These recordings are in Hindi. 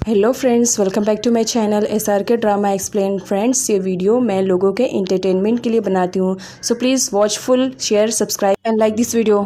Hello friends, welcome back to my channel SRK drama explain. Friends, ये वीडियो मैं लोगों के एंटरटेनमेंट के लिए बनाती हूँ, so please watch full, share, subscribe and like this video.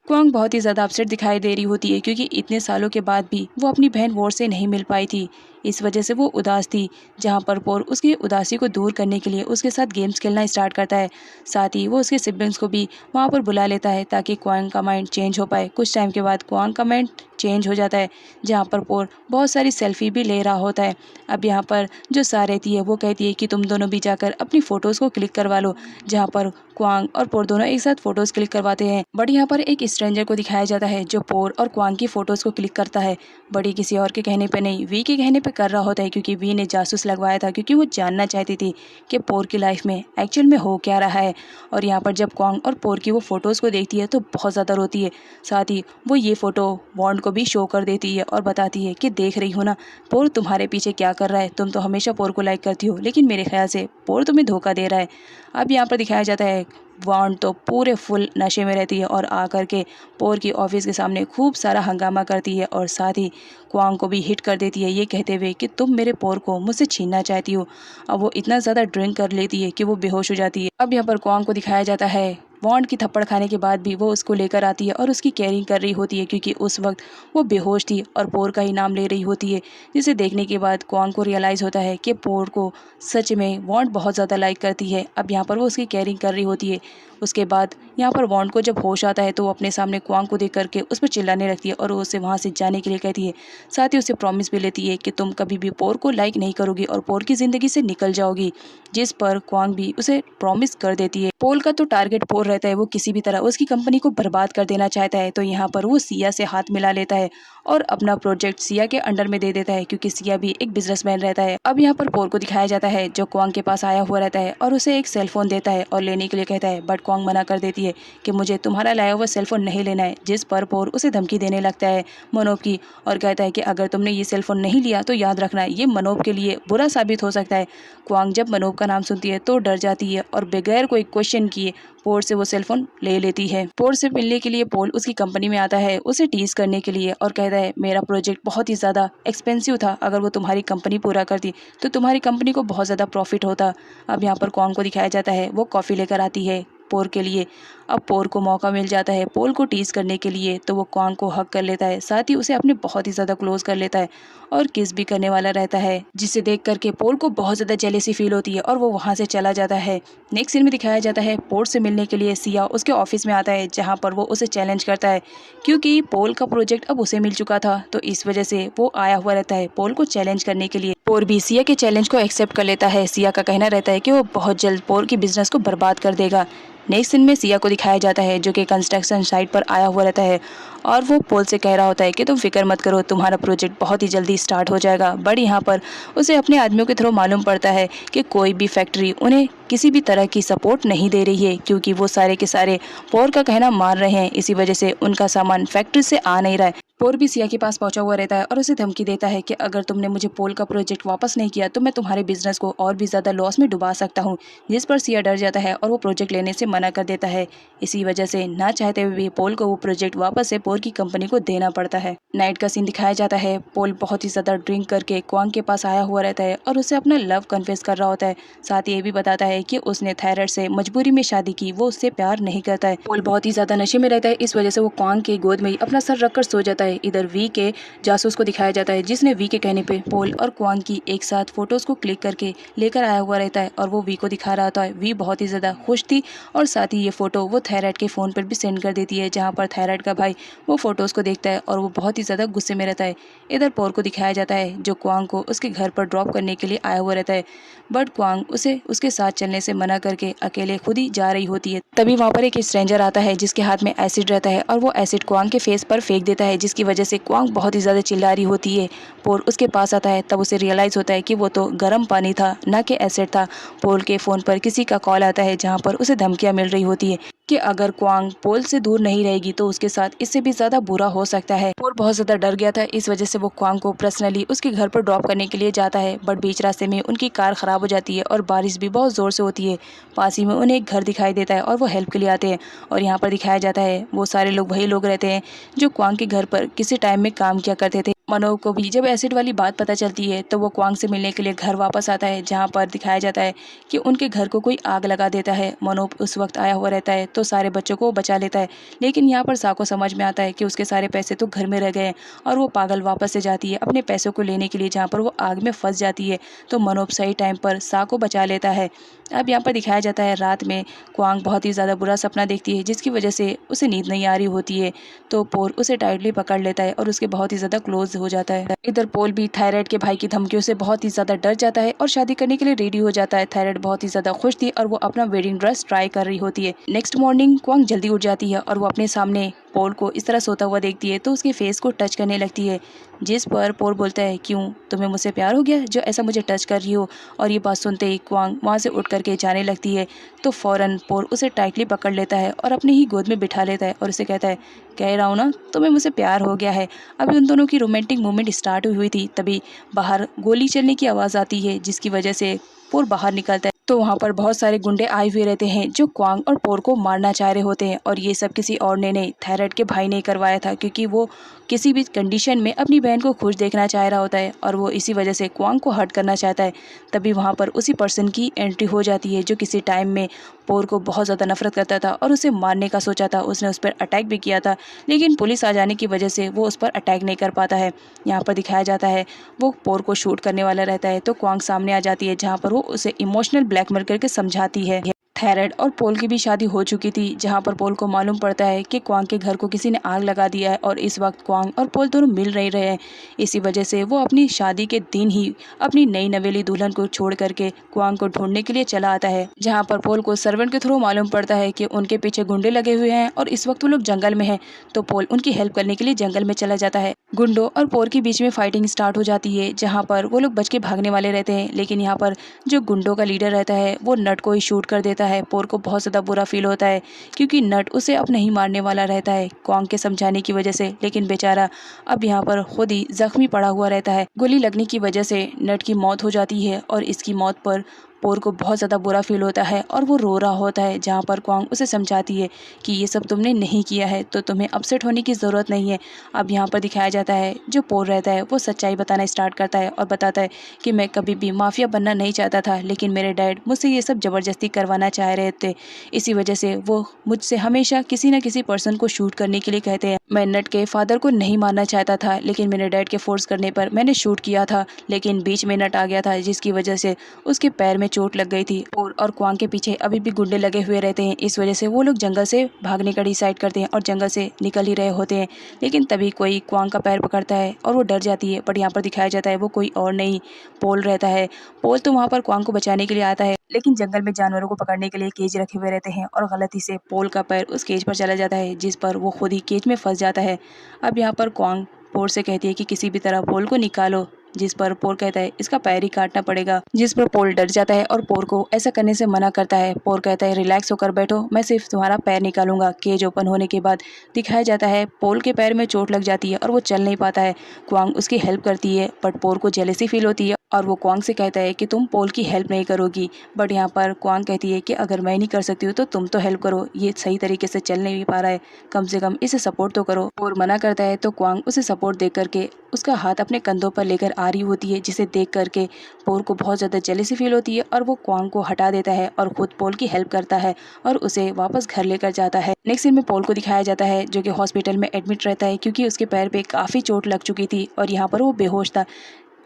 Kwang बहुत ही ज़्यादा अपसेट दिखाई दे रही होती है क्योंकि इतने सालों के बाद भी वो अपनी बहन वॉर से नहीं मिल पाई थी। इस वजह से वो उदास थी, जहाँ पर पोर उसकी उदासी को दूर करने के लिए उसके साथ गेम्स खेलना स्टार्ट करता है। साथ ही वो उसके सिबलिंग्स को भी वहाँ पर बुला लेता है ताकि क्वांग का माइंड चेंज हो पाए। कुछ टाइम के बाद क्वांग का माइंड चेंज हो जाता है, जहाँ पर पोर बहुत सारी सेल्फी भी ले रहा होता है। अब यहाँ पर जो सा रहती है वो कहती है कि तुम दोनों भी जाकर अपनी फ़ोटोज़ को क्लिक करवा लो, जहाँ पर क्वांग और पोर दोनों एक साथ फ़ोटोज़ क्लिक करवाते हैं। बट यहाँ पर एक स्ट्रेंजर को दिखाया जाता है जो पोर और क्वांग की फ़ोटोज़ को क्लिक करता है। बड़ी किसी और के कहने पे नहीं, वी के कहने पे कर रहा होता है, क्योंकि वी ने जासूस लगवाया था, क्योंकि वो जानना चाहती थी कि पोर की लाइफ में एक्चुअल में हो क्या रहा है। और यहाँ पर जब क्वांग और पोर की वो फ़ोटोज़ को देखती है तो बहुत ज़्यादा रोती है। साथ ही वो ये फ़ोटो वॉन्ड को भी शो कर देती है और बताती है कि देख रही हो ना, पोर तुम्हारे पीछे क्या कर रहा है। तुम तो हमेशा पोर को लाइक करती हो, लेकिन मेरे ख्याल से पोर तुम्हें धोखा दे रहा है। अब यहाँ पर दिखाया जाता है वॉन्ड तो पूरे फुल नशे में रहती है और आकर के पोर की ऑफिस के सामने खूब सारा हंगामा करती है और साथ ही क्वांग को भी हिट कर देती है, ये कहते हुए कि तुम मेरे पोर को मुझसे छीनना चाहती हो। अब वो इतना ज़्यादा ड्रिंक कर लेती है कि वो बेहोश हो जाती है। अब यहाँ पर क्वांग को दिखाया जाता है वॉन्ड की थप्पड़ खाने के बाद भी वो उसको लेकर आती है और उसकी केयरिंग कर रही होती है, क्योंकि उस वक्त वो बेहोश थी और पोर का ही नाम ले रही होती है। जिसे देखने के बाद क्वांग को रियलाइज़ होता है कि पोर को सच में वॉन्ड बहुत ज़्यादा लाइक करती है। अब यहाँ पर वो उसकी केयरिंग कर रही होती है। उसके बाद यहाँ पर वॉन्ड को जब होश आता है तो वो अपने सामने क्वांग को देख करके उस पर चिल्लाने लगती है और वो उसे वहाँ से जाने के लिए कहती है। साथ ही उसे प्रॉमिस भी लेती है कि तुम कभी भी पोर को लाइक नहीं करोगी और पोर की ज़िंदगी से निकल जाओगी, जिस पर क्वांग भी उसे प्रॉमिस कर देती है। पोल का तो टारगेट पोर रहता है, वो किसी भी तरह उसकी कंपनी को बर्बाद कर देना चाहता है। तो यहाँ पर वो सिया से हाथ मिला लेता है और अपना प्रोजेक्ट सिया के अंडर में दे देता है, क्योंकि सिया भी एक बिजनेसमैन रहता है। अब यहाँ पर पोर को दिखाया जाता है जो क्वांग के पास आया हुआ रहता है और उसे एक सेलफोन देता है और लेने के लिए कहता है, बट क्वांग मना कर देती है कि मुझे तुम्हारा लाया हुआ सेलफोन नहीं लेना है। जिस पर पोर उसे धमकी देने लगता है मनोब की और कहता है कि अगर तुमने ये सेलफोन नहीं लिया तो याद रखना ये मनोब के लिए बुरा साबित हो सकता है। क्वांग जब मनोब का नाम सुनती है तो डर जाती है और बगैर कोई क्वेश्चन किए पोर से वो सेलफोन ले लेती है। पोर से मिलने के लिए पोल उसकी कंपनी में आता है उसे टीज करने के लिए और कहता है मेरा प्रोजेक्ट बहुत ही ज़्यादा एक्सपेंसिव था, अगर वो तुम्हारी कंपनी पूरा करती तो तुम्हारी कंपनी को बहुत ज़्यादा प्रॉफिट होता। अब यहाँ पर क्वांग को दिखाया जाता है वो कॉफ़ी लेकर आती है पोर के लिए। अब पोर को मौका मिल जाता है पोल को टीज करने के लिए, तो वो क्वांग को हक कर लेता है, साथ ही उसे अपने बहुत ही ज़्यादा क्लोज कर लेता है और किस भी करने वाला रहता है, जिसे देख करके पोल को बहुत ज़्यादा जेलेसी फील होती है और वो वहाँ से चला जाता है। नेक्स्ट सीन में दिखाया जाता है पोर से मिलने के लिए सिया उसके ऑफिस में आता है, जहाँ पर वो उसे चैलेंज करता है, क्योंकि पोल का प्रोजेक्ट अब उसे मिल चुका था तो इस वजह से वो आया हुआ रहता है पोल को चैलेंज करने के लिए। पोर भी सिया के चैलेंज को एक्सेप्ट कर लेता है। सिया का कहना रहता है कि वो बहुत जल्द पोर की बिजनेस को बर्बाद कर देगा। नेक्स्ट सीन में सिया को दिखाया जाता है जो कि कंस्ट्रक्शन साइट पर आया हुआ रहता है और वो पोल से कह रहा होता है कि तुम फिक्र मत करो, तुम्हारा प्रोजेक्ट बहुत ही जल्दी स्टार्ट हो जाएगा। बट यहाँ पर उसे अपने आदमियों के थ्रू मालूम पड़ता है कि कोई भी फैक्ट्री उन्हें किसी भी तरह की सपोर्ट नहीं दे रही है, क्योंकि वो सारे के सारे पोर का कहना मान रहे हैं। इसी वजह से उनका सामान फैक्ट्री से आ नहीं रहा है। पोर भी सिया के पास पहुंचा हुआ रहता है और उसे धमकी देता है कि अगर तुमने मुझे पोल का प्रोजेक्ट वापस नहीं किया तो मैं तुम्हारे बिजनेस को और भी ज़्यादा लॉस में डुबा सकता हूं, जिस पर सिया डर जाता है और वो प्रोजेक्ट लेने से मना कर देता है। इसी वजह से ना चाहते हुए भी पोल को वो प्रोजेक्ट वापस से पोर की कंपनी को देना पड़ता है। नाइट का सीन दिखाया जाता है पोल बहुत ही ज़्यादा ड्रिंक करके क्वांग के पास आया हुआ रहता है और उसे अपना लव कन्फेस कर रहा होता है। साथ ही ये भी बताता है कि उसने थायराइड से मजबूरी में शादी की, वो उससे प्यार नहीं करता है। पोल बहुत ही ज़्यादा नशे में रहता है, इस वजह से वो क्वांग के गोद में ही अपना सर रखकर सो जाता है। इधर वी के जासूस को दिखाया जाता है जिसने वी के कहने पे पोल और क्वांग की एक साथ फोटोज को क्लिक करके लेकर आया हुआ रहता है और वो वी को दिखा रहा था। वी बहुत ही ज़्यादा खुश थी और साथ ही ये फ़ोटो वो थायराइड के फ़ोन पर भी सेंड कर देती है, जहाँ पर थायराइड का भाई वो फ़ोटोज़ को देखता है और वो बहुत ही ज़्यादा गुस्से में रहता है। इधर पोल को दिखाया जाता है जो क्वांग को उसके घर पर ड्रॉप करने के लिए आया हुआ रहता है, बट क्वांग उसे उसके साथ चलने से मना करके अकेले खुद ही जा रही होती है। तभी वहाँ पर एक स्ट्रेंजर आता है जिसके हाथ में एसिड रहता है और वो एसिड क्वांग के फेस पर फेंक देता है, जिसकी वजह से क्वांग बहुत ही ज़्यादा चिल्ला रही होती है। पोल उसके पास आता है, तब उसे रियलाइज़ होता है कि वो तो गर्म पानी था ना कि एसिड था। पोल के फ़ोन पर किसी का कॉल आता है जहाँ पर उसे धमकियाँ मिल रही होती है कि अगर क्वांग पोल से दूर नहीं रहेगी तो उसके साथ इससे भी ज़्यादा बुरा हो सकता है। पोल बहुत ज़्यादा डर गया था, इस वजह से वो क्वांग को पर्सनली उसके घर पर ड्रॉप करने के लिए जाता है, बट बीच रास्ते में उनकी कार ख़राब हो जाती है और बारिश भी बहुत ज़ोर से होती है। पास ही में उन्हें एक घर दिखाई देता है और वो हेल्प के लिए आते हैं और यहाँ पर दिखाया जाता है वो सारे लोग वही लोग रहते हैं जो क्वांग के घर पर किसी टाइम में काम किया करते थे। मनोज को भी जब एसिड वाली बात पता चलती है तो वो क्वांग से मिलने के लिए घर वापस आता है, जहाँ पर दिखाया जाता है कि उनके घर को कोई आग लगा देता है। मनोज उस वक्त आया हुआ रहता है तो सारे बच्चों को बचा लेता है, लेकिन यहाँ पर सा को समझ में आता है कि उसके सारे पैसे तो घर में रह गए हैं और वो पागल वापस से जाती है अपने पैसों को लेने के लिए, जहाँ पर वो आग में फंस जाती है। तो मनोज सही टाइम पर सा को बचा लेता है। अब यहाँ पर दिखाया जाता है रात में क्वांग बहुत ही ज़्यादा बुरा सपना देखती है, जिसकी वजह से उसे नींद नहीं आ रही होती है। तो पोल उसे टाइटली पकड़ लेता है और उसके बहुत ही ज़्यादा क्लोज हो जाता है। इधर पोल भी थायराइड के भाई की धमकियों से बहुत ही ज़्यादा डर जाता है और शादी करने के लिए रेडी हो जाता है। थायराइड बहुत ही ज़्यादा खुश थी और वो अपना वेडिंग ड्रेस ट्राई कर रही होती है। नेक्स्ट मॉर्निंग क्वांग जल्दी उठ जाती है और वो अपने सामने पोल को इस तरह सोता हुआ देखती है तो उसके फेस को टच करने लगती है, जिस पर पोल बोलता है, क्यों, तुम्हें मुझसे प्यार हो गया जो ऐसा मुझे टच कर रही हो। और ये बात सुनते ही क्वांग वहाँ से उठ करके जाने लगती है तो फ़ौरन पोल उसे टाइटली पकड़ लेता है और अपने ही गोद में बिठा लेता है और उसे कहता है, कह रहा हूँ ना तुम्हें मुझसे प्यार हो गया है। अभी उन दोनों की रोमांटिक मूवमेंट स्टार्ट हुई थी, तभी बाहर गोली चलने की आवाज़ आती है, जिसकी वजह से पोल बाहर निकलता है। तो वहाँ पर बहुत सारे गुंडे आए हुए रहते हैं जो क्वांग और पोल को मारना चाह रहे होते हैं, और ये सब किसी और ने नहीं, थायराइड के भाई ने करवाया था, क्योंकि वो किसी भी कंडीशन में अपनी बहन को खुश देखना चाह रहा होता है और वो इसी वजह से क्वांग को हर्ट करना चाहता है। तभी वहाँ पर उसी पर्सन की एंट्री हो जाती है जो किसी टाइम में पोल को बहुत ज़्यादा नफरत करता था और उसे मारने का सोचा था। उसने उस पर अटैक भी किया था, लेकिन पुलिस आ जाने की वजह से वो उस पर अटैक नहीं कर पाता है। यहाँ पर दिखाया जाता है वो पोल को शूट करने वाला रहता है तो क्वांग सामने आ जाती है, जहाँ पर वो उसे इमोशनल ब्लैकमेल करके समझाती है। थायराइड और पोल की भी शादी हो चुकी थी, जहां पर पोल को मालूम पड़ता है कि क्वांग के घर को किसी ने आग लगा दिया है और इस वक्त क्वांग और पोल दोनों मिल नहीं रहे हैं। इसी वजह से वो अपनी शादी के दिन ही अपनी नई नवेली दुल्हन को छोड़ करके क्वांग को ढूंढने के लिए चला आता है, जहां पर पोल को सर्वेंट के थ्रू मालूम पड़ता है कि उनके पीछे गुंडे लगे हुए हैं और इस वक्त वो लोग जंगल में हैं। तो पोल उनकी हेल्प करने के लिए जंगल में चला जाता है। गुंडों और पोल के बीच में फाइटिंग स्टार्ट हो जाती है, जहाँ पर वो लोग बच के भागने वाले रहते हैं, लेकिन यहाँ पर जो गुंडों का लीडर रहता है वो नट को ही शूट कर देता है। पोल को बहुत ज़्यादा बुरा फील होता है क्योंकि नट उसे अब नहीं मारने वाला रहता है क्वांग के समझाने की वजह से, लेकिन बेचारा अब यहाँ पर खुद ही जख्मी पड़ा हुआ रहता है। गोली लगने की वजह से नट की मौत हो जाती है और इसकी मौत पर पोल को बहुत ज़्यादा बुरा फील होता है और वो रो रहा होता है, जहाँ पर क्वांग उसे समझाती है कि ये सब तुमने नहीं किया है तो तुम्हें अपसेट होने की ज़रूरत नहीं है। अब यहाँ पर दिखाया जाता है जो पोल रहता है वो सच्चाई बताना स्टार्ट करता है और बताता है कि मैं कभी भी माफिया बनना नहीं चाहता था, लेकिन मेरे डैड मुझसे ये सब ज़बरदस्ती करवाना चाह रहे थे, इसी वजह से वो मुझसे हमेशा किसी न किसी पर्सन को शूट करने के लिए कहते हैं। मैं नट के फादर को नहीं मारना चाहता था, लेकिन मेरे डैड के फोर्स करने पर मैंने शूट किया था, लेकिन बीच में नट आ गया था जिसकी वजह से उसके पैर में चोट लग गई थी। और क्वांग के पीछे अभी भी गुंडे लगे हुए रहते हैं, इस वजह से वो लोग जंगल से भागने का डिसाइड करते हैं और जंगल से निकल ही रहे होते हैं, लेकिन तभी कोई क्वांग का पैर पकड़ता है और वो डर जाती है। बट यहाँ पर दिखाया जाता है वो कोई और नहीं, पोल रहता है। पोल तो वहाँ पर क्वांग को बचाने के लिए आता है, लेकिन जंगल में जानवरों को पकड़ने के लिए केज रखे हुए रहते हैं और गलती से पोल का पैर उस केज पर चला जाता है, जिस पर वो खुद ही केज में फंस जाता है। अब यहाँ पर क्वांग पोल से कहती है कि किसी भी तरह पोल को निकालो, जिस पर पोल कहता है इसका पैर ही काटना पड़ेगा, जिस पर पोल डर जाता है और पोल को ऐसा करने से मना करता है। पोल कहता है रिलैक्स होकर बैठो, मैं सिर्फ तुम्हारा पैर निकालूंगा। केज ओपन होने के बाद दिखाया जाता है पोल के पैर में चोट लग जाती है और वो चल नहीं पाता है। क्वांग उसकी हेल्प करती है, बट पोल को जेलसी फील होती है और वो क्वांग से कहता है कि तुम पोल की हेल्प नहीं करोगी। बट यहाँ पर क्वांग कहती है कि अगर मैं नहीं कर सकती हूँ तो तुम तो हेल्प करो, ये सही तरीके से चल नहीं पा रहा है, कम से कम इसे सपोर्ट तो करो। पोल मना करता है तो क्वांग उसे सपोर्ट दे करके उसका हाथ अपने कंधों पर लेकर आ रही होती है, जिसे देख करके पोल को बहुत ज़्यादा जेलसी फील होती है और वो क्वांग को हटा देता है और खुद पोल की हेल्प करता है और उसे वापस घर लेकर जाता है। नेक्स्ट सीन में पोल को दिखाया जाता है जो कि हॉस्पिटल में एडमिट रहता है, क्योंकि उसके पैर पे काफ़ी चोट लग चुकी थी और यहाँ पर वो बेहोश था।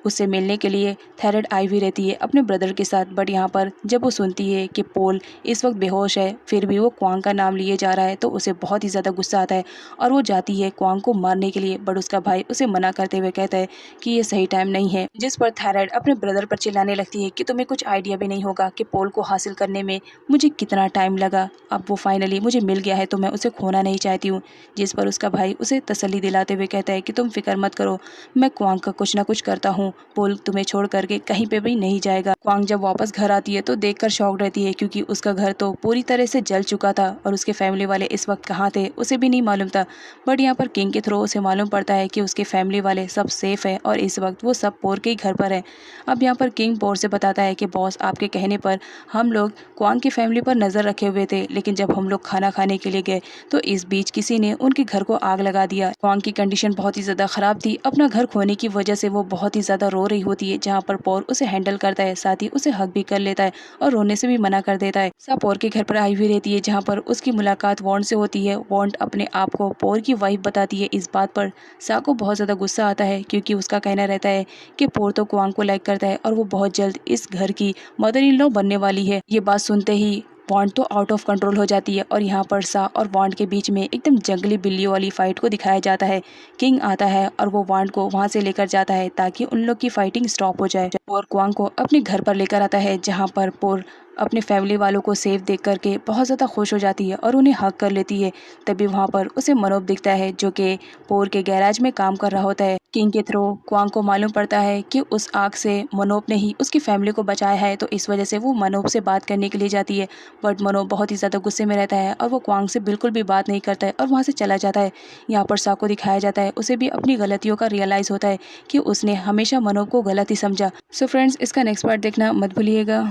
उससे मिलने के लिए थायराइड आई हुई रहती है अपने ब्रदर के साथ, बट यहाँ पर जब वो सुनती है कि पोल इस वक्त बेहोश है फिर भी वो क्वांग का नाम लिए जा रहा है तो उसे बहुत ही ज़्यादा गुस्सा आता है और वो जाती है क्वांग को मारने के लिए, बट उसका भाई उसे मना करते हुए कहता है कि ये सही टाइम नहीं है, जिस पर थायराइड अपने ब्रदर पर चिल्लाने लगती है कि तुम्हें कुछ आइडिया भी नहीं होगा कि पोल को हासिल करने में मुझे कितना टाइम लगा, अब वो फाइनली मुझे मिल गया है तो मैं उसे खोना नहीं चाहती हूँ। जिस पर उसका भाई उसे तसल्ली दिलाते हुए कहता है कि तुम फिक्र मत करो, मैं क्वांग का कुछ ना कुछ करता हूँ पोल तुम्हें छोड़ करके कहीं पे भी नहीं जाएगा। क्वांग जब वापस घर आती है तो देखकर शॉक रहती है, क्योंकि उसका घर तो पूरी तरह से जल चुका था और उसके फैमिली वाले इस वक्त कहाँ थे उसे भी नहीं मालूम था। बट यहाँ पर किंग के थ्रू उसे मालूम पड़ता है कि उसके फैमिली वाले सब सेफ है और इस वक्त वो सब पोर के ही घर पर है। अब यहाँ पर किंग पोर से बताता है कि बॉस, आपके कहने पर हम लोग क्वांग की फैमिली पर नज़र रखे हुए थे, लेकिन जब हम लोग खाना खाने के लिए गए तो इस बीच किसी ने उनके घर को आग लगा दिया। क्वांग की कंडीशन बहुत ही ज़्यादा ख़राब थी। अपना घर खोने की वजह से वो बहुत ही ज़्यादा रो रही होती है, जहाँ पर पोर उसे हैंडल करता है, साथ ही उसे हक भी कर लेता है और रोने से भी मना कर देता है। सा पोर के घर पर आई हुई रहती है, जहाँ पर उसकी मुलाकात वॉन्ड से होती है। वॉन्ड अपने आप को पोर की वाइफ बताती है। इस बात पर सा को बहुत ज़्यादा गुस्सा आता है, क्योंकि उसका कहना रहता है कि पोर तो क्वांग को लाइक करता है और वो बहुत जल्द इस घर की मदर इन लॉ बनने वाली है। ये बात सुनते ही वॉन्ड तो आउट ऑफ कंट्रोल हो जाती है और यहाँ पर सा और वॉन्ड के बीच में एकदम जंगली बिल्लियों वाली फाइट को दिखाया जाता है। किंग आता है और वो वॉन्ड को वहाँ से लेकर जाता है ताकि उन लोग की फाइटिंग स्टॉप हो जाए और क्वांग को अपने घर पर लेकर आता है, जहाँ पर पोर अपने फैमिली वालों को सेफ देख करके बहुत ज़्यादा खुश हो जाती है और उन्हें हक कर लेती है। तभी वहाँ पर उसे मनोब दिखता है, जो कि पोर के गैराज में काम कर रहा होता है। किंग के थ्रू क्वांग को मालूम पड़ता है कि उस आग से मनोब ने ही उसकी फैमिली को बचाया है, तो इस वजह से वो मनोब से बात करने के लिए जाती है। बट मनोब बहुत ही ज़्यादा गुस्से में रहता है और वो क्वांग से बिल्कुल भी बात नहीं करता है और वहाँ से चला जाता है। यहाँ पर सा को दिखाया जाता है, उसे भी अपनी गलतियों का रियलाइज़ होता है कि उसने हमेशा मनोब को गलत ही समझा। सो फ्रेंड्स, इसका नेक्स्ट पार्ट देखना मत भूलिएगा।